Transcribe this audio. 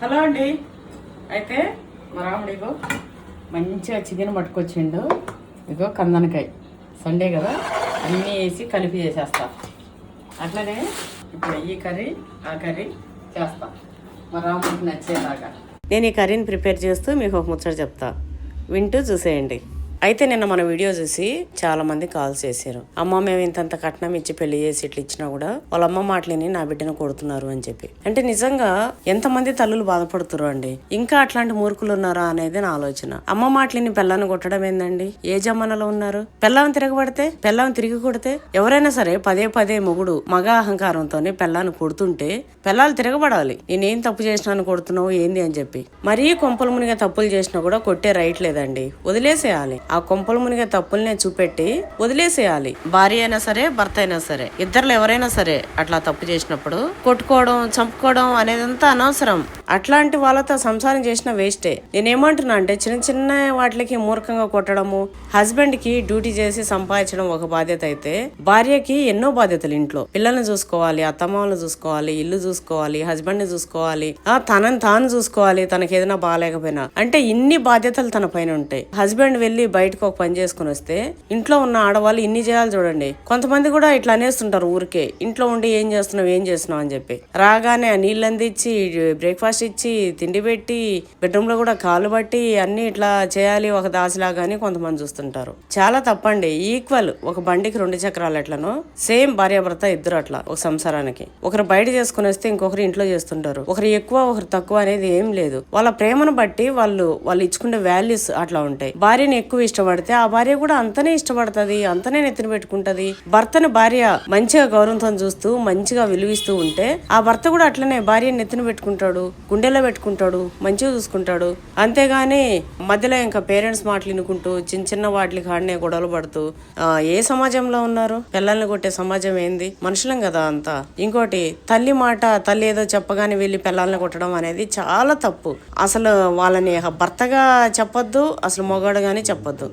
Hello అండి. అయితే మా రాముడు ఇగో మంచిగా చికెన్ పట్టుకొచ్చిండు. ఇగో కందనకాయ సండే కదా, అన్నీ వేసి కలిపి చేసేస్తా. అట్లనే ఇప్పుడు ఈ కర్రీ ఆ కర్రీ చేస్తా మా రాముడికి నచ్చేలాగా. నేను ఈ కర్రీని ప్రిపేర్ చేస్తూ మీకు ఒక ముచ్చట చెప్తా, వింటూ చూసేయండి. అయితే నిన్న మన వీడియో చూసి చాలా మంది కాల్ చేశారు. అమ్మ మేము ఇంతంత కట్నం ఇచ్చి పెళ్లి చేసి ఇట్లా ఇచ్చినా కూడా వాళ్ళ అమ్మ మాటలని నా బిడ్డను కొడుతున్నారు అని చెప్పి. అంటే నిజంగా ఎంతమంది తల్లులు బాధపడుతున్నారు అండి. ఇంకా అట్లాంటి మూర్ఖులు ఉన్నారా అనేది నా ఆలోచన. అమ్మ మాటలని పెళ్ళాన్ని కొట్టడం ఏందండి? ఏ జమానాలో ఉన్నారు? పెళ్ళాన్ని తిరగబడితే, పెళ్ళాన్ని తిరిగి కొడితే ఎవరైనా సరే పదే పదే మొగుడు మగ అహంకారంతోనే పెళ్ళాన్ని కొడుతుంటే పెళ్ళాలు తిరగబడాలి. నేనేం తప్పు చేసినాను కొడుతున్నావు ఏంది అని చెప్పి. మరీ కొంపలు మునిగా తప్పులు చేసినా కూడా కొట్టే రైట్ లేదండి, వదిలేసేయాలి. ఆ కొంపలు మునిగే తప్పుల్నే చూపెట్టి వదిలేసేయాలి. భార్య అయినా సరే భర్త అయినా సరే, ఇద్దరులో ఎవరైనా సరే అట్లా తప్పు చేసినప్పుడు కొట్టుకోవడం చంపుకోవడం అనేదంతా అనవసరం. అట్లాంటి వాళ్ళతో సంసారం చేసిన వేస్టే. నేనేమంటున్నా అంటే చిన్న చిన్న వాటికి మూర్ఖంగా కొట్టడము, హస్బెండ్ కి డ్యూటీ చేసి సంపాదించడం ఒక బాధ్యత అయితే భార్యకి ఎన్నో బాధ్యతలు. ఇంట్లో పిల్లల్ని చూసుకోవాలి, అత్తమామలను చూసుకోవాలి, ఇల్లు చూసుకోవాలి, హస్బెండ్ ని చూసుకోవాలి, తనని తాను చూసుకోవాలి, తనకి ఏదైనా బాగాలేకపోయినా. అంటే ఇన్ని బాధ్యతలు తన పైన ఉంటాయి. హస్బెండ్ వెళ్ళి బయటకు ఒక పని చేసుకుని వస్తే ఇంట్లో ఉన్న ఆడవాళ్ళు ఇన్ని చేయాలి చూడండి. కొంతమంది కూడా ఇట్లా అనేస్తుంటారు ఊరికే, ఇంట్లో ఉండి ఏం చేస్తున్నావు అని చెప్పి. రాగానే నీళ్ళు అందించి, బ్రేక్ఫాస్ట్ ఇచ్చి, తిండి పెట్టి, బెడ్రూమ్ లో కూడా కాలు బట్టి అన్ని ఇట్లా చేయాలి ఒక దాసిలాగా అని కొంతమంది చూస్తుంటారు. చాలా తప్పండి. ఈక్వల్ ఒక బండికి 2 చక్రాలు ఎట్లనో సేమ్ భార్యాభర్త ఇద్దరు అట్లా ఒక సంసారానికి. ఒకరు బయట చేసుకుని వస్తే ఇంకొకరు ఇంట్లో చేస్తుంటారు. ఒకరు ఎక్కువ ఒకరు తక్కువ అనేది ఏం లేదు. వాళ్ళ ప్రేమను బట్టి వాళ్ళు ఇచ్చుకునే వాల్యూస్ అట్లా ఉంటాయి. భార్యని ఎక్కువ ఇష్టపడితే ఆ భార్య కూడా అంతనే ఇష్టపడుతుంది, అంతనే నెత్తిన పెట్టుకుంటది. భర్తను భార్య మంచిగా గౌరవంతో చూస్తూ మంచిగా విలువిస్తూ ఉంటే ఆ భర్త కూడా అట్లనే భార్యని నెత్తిన పెట్టుకుంటాడు, గుండెలో పెట్టుకుంటాడు, మంచిగా చూసుకుంటాడు. అంతేగాని మధ్యలో ఇంకా పేరెంట్స్ మాటలు వినుకుంటూ చిన్న చిన్న వాటికి ఆడనే గొడవలు పడుతూ ఏ సమాజంలో ఉన్నారు? పిల్లల్ని కొట్టే సమాజం ఏంది? మనుషులం కదా అంతా. ఇంకోటి తల్లి మాట, తల్లి ఏదో చెప్పగానే వెళ్ళి పిల్లల్ని కొట్టడం అనేది చాలా తప్పు. అసలు వాళ్ళని భర్తగా చెప్పొద్దు, అసలు మొగాడుగానే చెప్పొద్దు.